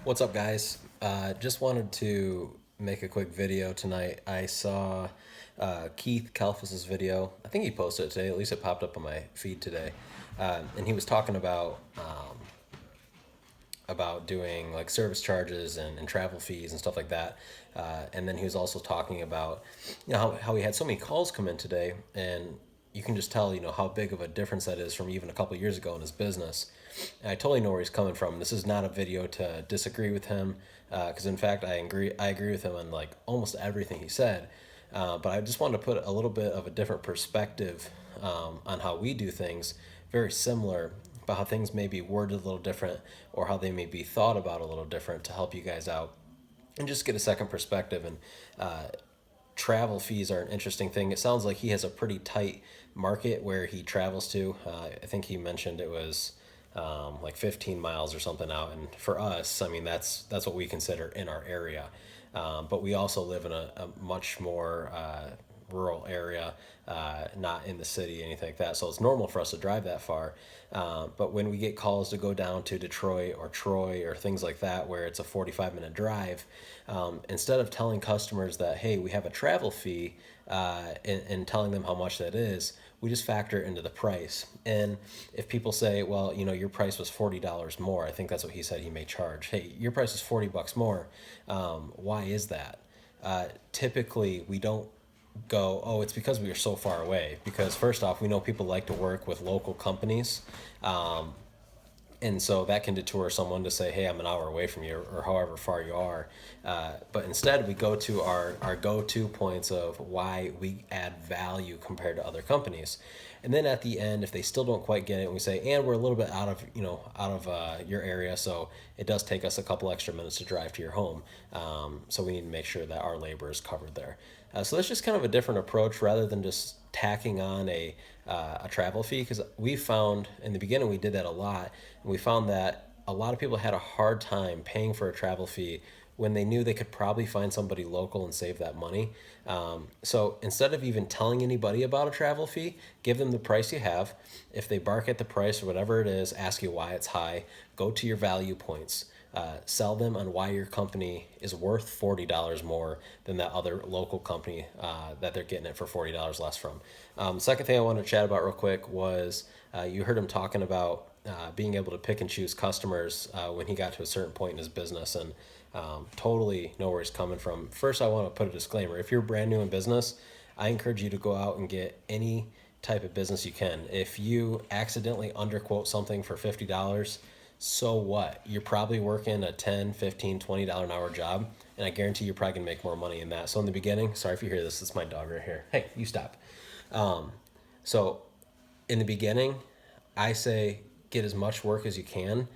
What's up, guys? Just wanted to make a quick video tonight. I saw Keith Kalfas's video. I think he posted it today. At least it popped up on my feed today, and he was talking about doing like service charges and travel fees and stuff like that. And then he was also talking about, how he had so many calls come in today, and you can just tell, how big of a difference that is from even a couple years ago in his business. And I totally know where he's coming from. This is not a video to disagree with him, because in fact I agree with him on like almost everything he said. But I just wanted to put a little bit of a different perspective on how we do things, very similar, but how things may be worded a little different or how they may be thought about a little different to help you guys out and just get a second perspective. And travel fees are an interesting thing. It sounds like he has a pretty tight market where he travels to. I think he mentioned it was like 15 miles or something out. And for us, I mean, that's what we consider in our area. But we also live in a much more rural area, not in the city, anything like that. So it's normal for us to drive that far. But when we get calls to go down to Detroit or Troy or things like that, where it's a 45-minute drive, instead of telling customers that, hey, we have a travel fee, and telling them how much that is, we just factor it into the price. And if people say, well, your price was $40 more, I think that's what he said he may charge. Hey, your price is $40 more. Why is that? Typically, we don't go, oh, it's because we are so far away. Because first off, we know people like to work with local companies. And so that can deter someone to say, hey, I'm an hour away from you, or however far you are. But instead, we go to our go-to points of why we add value compared to other companies. And then at the end, if they still don't quite get it, we say, and we're a little bit out of your area, so it does take us a couple extra minutes to drive to your home. So we need to make sure that our labor is covered there. So that's just kind of a different approach rather than just tacking on a travel fee, because we found in the beginning we did that a lot, and we found that a lot of people had a hard time paying for a travel fee when they knew they could probably find somebody local and save that money. So instead of even telling anybody about a travel fee, give them the price you have. If they bark at the price or whatever it is, ask you why it's high, go to your value points. Sell them on why your company is worth $40 more than that other local company that they're getting it for $40 less from. Second thing I wanted to chat about real quick was you heard him talking about being able to pick and choose customers when he got to a certain point in his business, and totally know where he's coming from. First, I want to put a disclaimer. If you're brand new in business, I encourage you to go out and get any type of business you can. If you accidentally underquote something for $50, so what? You're probably working a 10, 15, $20 an hour job, and I guarantee you're probably gonna make more money in that. So in the beginning, sorry if you hear this, it's my dog right here. Hey, you stop. So in the beginning, I say get as much work as you can.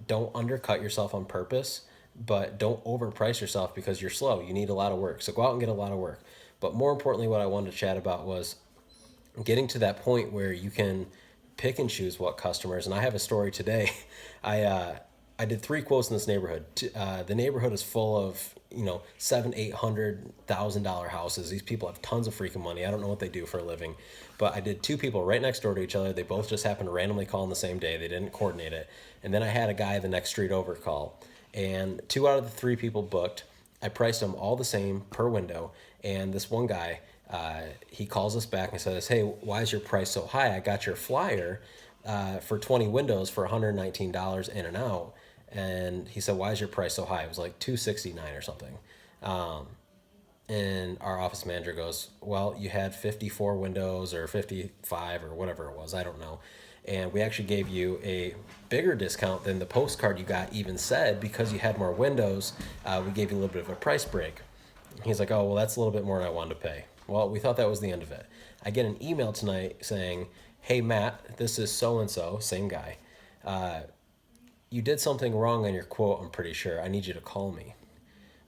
Don't undercut yourself on purpose, but don't overprice yourself because you're slow. You need a lot of work. So go out and get a lot of work. But more importantly, what I wanted to chat about was getting to that point where you can pick and choose what customers. And I have a story today. I did 3 quotes in this neighborhood. The neighborhood is full of seven, $800,000 houses. These people have tons of freaking money. I don't know what they do for a living, but I did 2 people right next door to each other. They both just happened to randomly call on the same day. They didn't coordinate it. And then I had a guy the next street over call, and 2 out of the 3 people booked. I priced them all the same per window, and this one guy, he calls us back and says, "Hey, why is your price so high? I got your flyer for 20 windows for $119 in and out." And he said, "Why is your price so high?" It was like 269 or something. And our office manager goes, "Well, you had 54 windows or 55 or whatever it was. I don't know. And we actually gave you a bigger discount than the postcard you got even said because you had more windows. We gave you a little bit of a price break." He's like, "Oh, well, that's a little bit more than I wanted to pay." Well, we thought that was the end of it. I get an email tonight saying, "Hey, Matt, this is so-and-so, same guy. You did something wrong on your quote, I'm pretty sure. I need you to call me."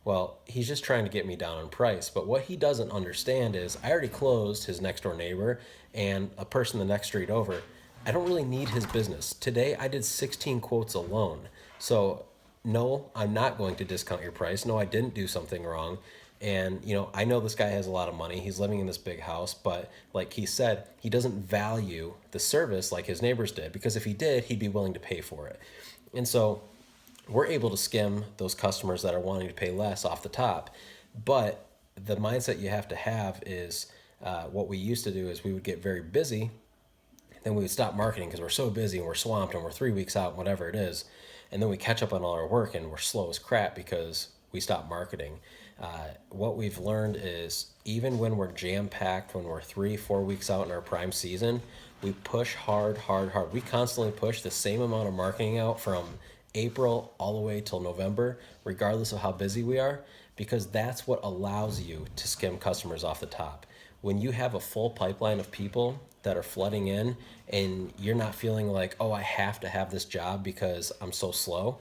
Well, he's just trying to get me down on price. But what he doesn't understand is I already closed his next door neighbor and a person the next street over. I don't really need his business. Today, I did 16 quotes alone. So, no, I'm not going to discount your price. No, I didn't do something wrong. And, I know this guy has a lot of money. He's living in this big house. But like he said, he doesn't value the service like his neighbors did. Because if he did, he'd be willing to pay for it. And so we're able to skim those customers that are wanting to pay less off the top. But the mindset you have to have is what we used to do is we would get very busy, then we would stop marketing because we're so busy and we're swamped and we're 3 weeks out, whatever it is. And then we catch up on all our work and we're slow as crap because we stopped marketing. What we've learned is even when we're jam packed, when we're 3, 4 weeks out in our prime season, we push hard, hard, hard. We constantly push the same amount of marketing out from April all the way till November, regardless of how busy we are, because that's what allows you to skim customers off the top. When you have a full pipeline of people that are flooding in and you're not feeling like, oh, I have to have this job because I'm so slow,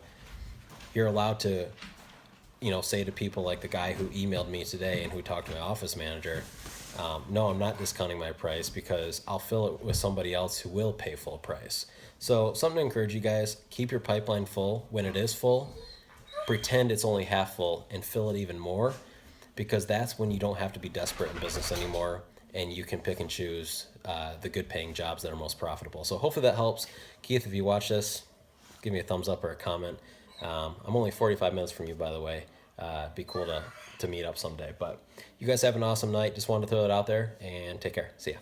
you're allowed to, say to people like the guy who emailed me today and who talked to my office manager, no, I'm not discounting my price because I'll fill it with somebody else who will pay full price. So something to encourage you guys, keep your pipeline full. When it is full, pretend it's only half full and fill it even more, because that's when you don't have to be desperate in business anymore and you can pick and choose the good paying jobs that are most profitable. So hopefully that helps. Keith, if you watch this, give me a thumbs up or a comment. I'm only 45 minutes from you, by the way. Be cool to meet up someday. But you guys have an awesome night. Just wanted to throw it out there and take care. See ya.